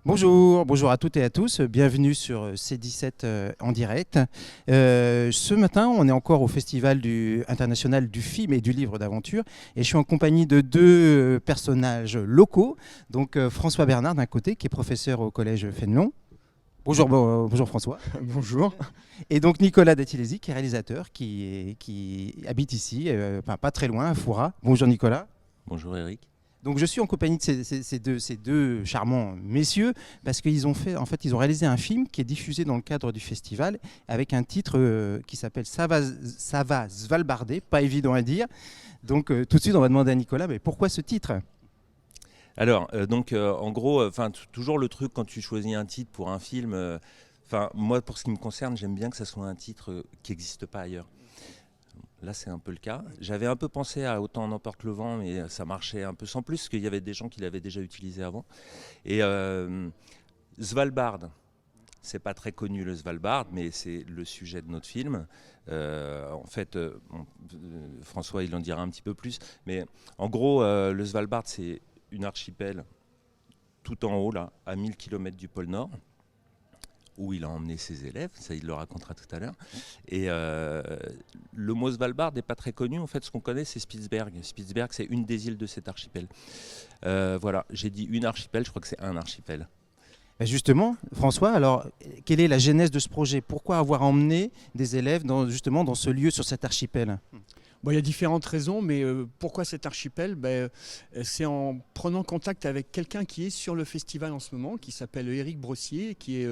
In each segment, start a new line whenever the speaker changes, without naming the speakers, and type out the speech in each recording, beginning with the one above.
Bonjour à toutes et à tous, bienvenue sur C17 en direct. Ce matin, on est encore au Festival international du film et du livre d'aventure et je suis en compagnie de deux personnages locaux, donc François Bernard d'un côté qui est professeur au collège Fénelon. Bonjour François.
Bonjour.
Et donc Nicolas Datilesi qui est réalisateur, qui habite ici, pas très loin, à Fouras. Bonjour Nicolas.
Bonjour Eric.
Donc je suis en compagnie de ces deux charmants messieurs parce qu'ils ont réalisé un film qui est diffusé dans le cadre du festival avec un titre qui s'appelle Ça va Svalbarder, pas évident à dire. Donc tout de suite on va demander à Nicolas, mais pourquoi ce titre ?
Alors en gros, toujours le truc quand tu choisis un titre pour un film, moi pour ce qui me concerne, j'aime bien que ça soit un titre qui n'existe pas ailleurs. Là, c'est un peu le cas. J'avais un peu pensé à Autant en emporte le vent, mais ça marchait un peu sans plus, parce qu'il y avait des gens qui l'avaient déjà utilisé avant. Et Svalbard, c'est pas très connu le Svalbard, mais c'est le sujet de notre film. François, il en dira un petit peu plus. Mais en gros, le Svalbard, c'est une archipel tout en haut, là, à 1000 km du pôle Nord, où il a emmené ses élèves, ça il le racontera tout à l'heure. Et le mot Svalbard n'est pas très connu, en fait ce qu'on connaît c'est Spitsberg. Spitsberg c'est une des îles de cet archipel. Voilà, j'ai dit une archipel, je crois que c'est un archipel.
Justement, François, alors quelle est la genèse de ce projet ? Pourquoi avoir emmené des élèves dans ce lieu, sur cet archipel ?
Bon, il y a différentes raisons, mais pourquoi cet archipel ? C'est en prenant contact avec quelqu'un qui est sur le festival en ce moment, qui s'appelle Éric Brossier, qui est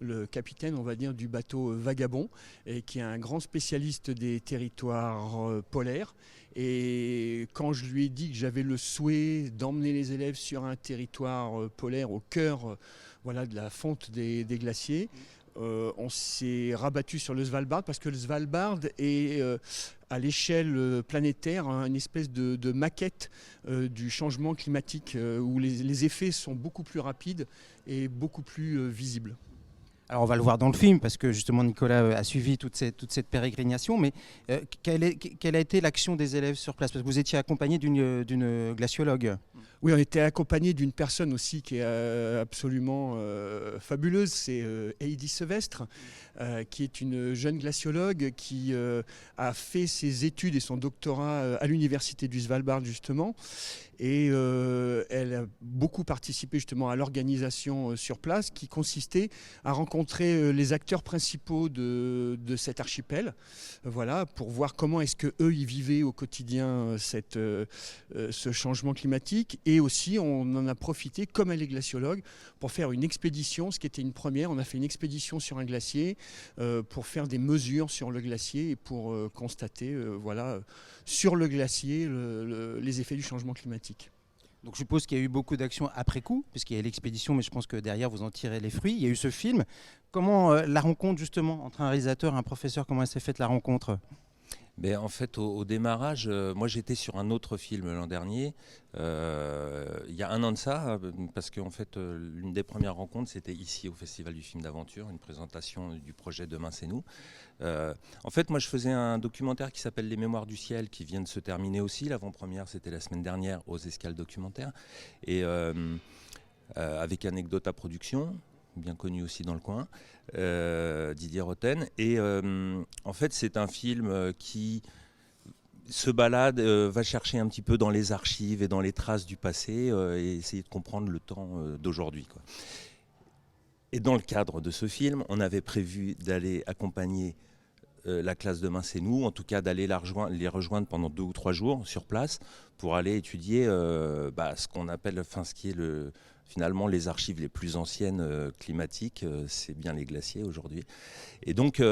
le capitaine, on va dire, du bateau Vagabond, et qui est un grand spécialiste des territoires polaires. Et quand je lui ai dit que j'avais le souhait d'emmener les élèves sur un territoire polaire au cœur de la fonte des glaciers, on s'est rabattu sur le Svalbard parce que le Svalbard est à l'échelle planétaire une espèce de maquette du changement climatique où les effets sont beaucoup plus rapides et beaucoup plus visibles.
Alors on va le voir dans le film parce que justement Nicolas a suivi toute cette pérégrination, mais quelle a été l'action des élèves sur place ? Parce que vous étiez accompagné d'une glaciologue.
Oui, on était accompagné d'une personne aussi qui est absolument fabuleuse, c'est Heidi Sevestre, qui est une jeune glaciologue qui a fait ses études et son doctorat à l'université du Svalbard justement. Et elle a beaucoup participé justement à l'organisation sur place qui consistait à rencontrer les acteurs principaux de cet archipel, pour voir comment est-ce qu'eux y vivaient au quotidien ce changement climatique. Et aussi on en a profité, comme elle est glaciologue, pour faire une expédition, ce qui était une première. On a fait une expédition sur un glacier pour faire des mesures sur le glacier et pour constater sur le glacier les effets du changement climatique.
Donc je suppose qu'il y a eu beaucoup d'actions après coup, puisqu'il y a l'expédition, mais je pense que derrière vous en tirez les fruits. Il y a eu ce film. Comment la rencontre justement entre un réalisateur et un professeur, comment elle s'est faite la rencontre ?
En fait, au démarrage, moi j'étais sur un autre film l'an dernier, il y a un an de ça, parce qu'en fait, l'une des premières rencontres, c'était ici au Festival du film d'aventure, une présentation du projet Demain c'est nous. En fait, moi je faisais un documentaire qui s'appelle Les Mémoires du ciel, qui vient de se terminer aussi. L'avant-première, c'était la semaine dernière aux Escales Documentaires, et avec Anecdota Production, bien connu aussi dans le coin, Didier Roten. Et en fait, c'est un film qui se balade, va chercher un petit peu dans les archives et dans les traces du passé et essayer de comprendre le temps d'aujourd'hui, quoi. Et dans le cadre de ce film, on avait prévu d'aller accompagner la classe Demain c'est nous, en tout cas d'aller les rejoindre pendant 2 ou 3 jours sur place pour aller étudier ce qu'on appelle, ce qui est finalement les archives les plus anciennes climatiques, c'est bien les glaciers aujourd'hui. Et donc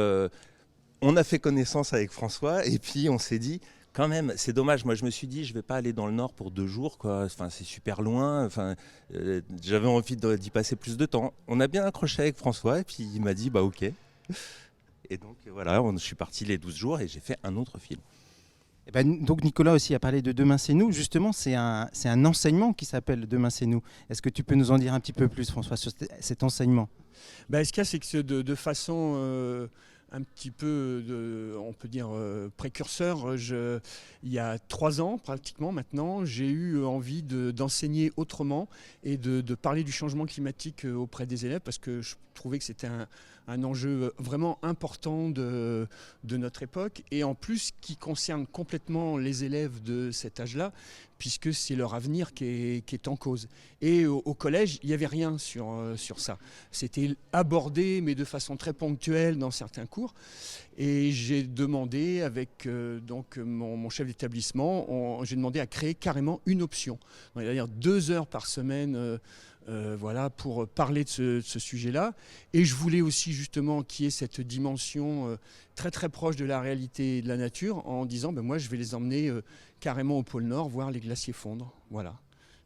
on a fait connaissance avec François et puis on s'est dit quand même c'est dommage, moi je me suis dit je vais pas aller dans le nord pour 2 jours, quoi. C'est super loin, j'avais envie d'y passer plus de temps. On a bien accroché avec François et puis il m'a dit ok. Et donc voilà, je suis parti les 12 jours et j'ai fait un autre film.
Donc Nicolas aussi a parlé de Demain c'est nous. Justement, c'est un enseignement qui s'appelle Demain c'est nous. Est-ce que tu peux nous en dire un petit peu plus, François, sur cet enseignement ?
Ce qu'il y a, c'est que de façon un petit peu, on peut dire, précurseur. Il y a 3 ans, pratiquement maintenant, j'ai eu envie d'enseigner autrement et de parler du changement climatique auprès des élèves parce que je trouvais que c'était un enjeu vraiment important de notre époque et en plus qui concerne complètement les élèves de cet âge-là puisque c'est leur avenir qui est en cause. Et au collège, il n'y avait rien sur ça. C'était abordé, mais de façon très ponctuelle dans certains cours. Et j'ai demandé avec donc mon chef d'établissement, j'ai demandé à créer carrément une option. C'est-à-dire 2 heures par semaine voilà, pour parler de ce sujet-là. Et je voulais aussi justement qu'il y ait cette dimension très très proche de la réalité et de la nature en disant moi je vais les emmener carrément au pôle Nord, voir les glaciers fondre. Voilà,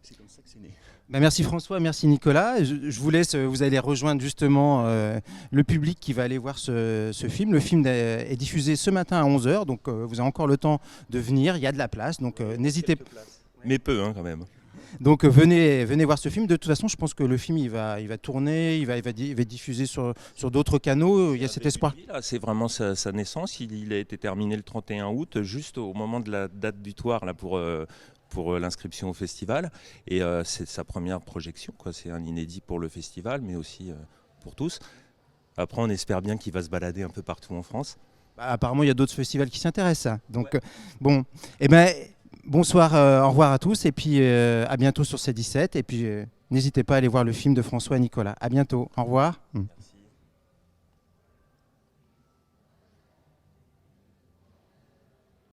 c'est comme ça que c'est né.
Merci François, merci Nicolas. Je vous laisse, vous allez rejoindre justement le public qui va aller voir ce film. Le film est diffusé ce matin à 11h, donc vous avez encore le temps de venir, il y a de la place, donc n'hésitez pas.
Mais peu quand même.
Donc venez voir ce film. De toute façon, je pense que le film il va tourner, il va être diffusé sur d'autres canaux. Il y a cet espoir.
C'est vraiment sa naissance. Il a été terminé le 31 août, juste au moment de la date butoir là, pour l'inscription au festival. Et c'est sa première projection, quoi. C'est un inédit pour le festival, mais aussi pour tous. Après, on espère bien qu'il va se balader un peu partout en France.
Apparemment, il y a d'autres festivals qui s'intéressent à ça. Donc, bon, eh ben, bonsoir, au revoir à tous, et puis à bientôt sur C17. Et puis, n'hésitez pas à aller voir le film de François et Nicolas. À bientôt, au revoir.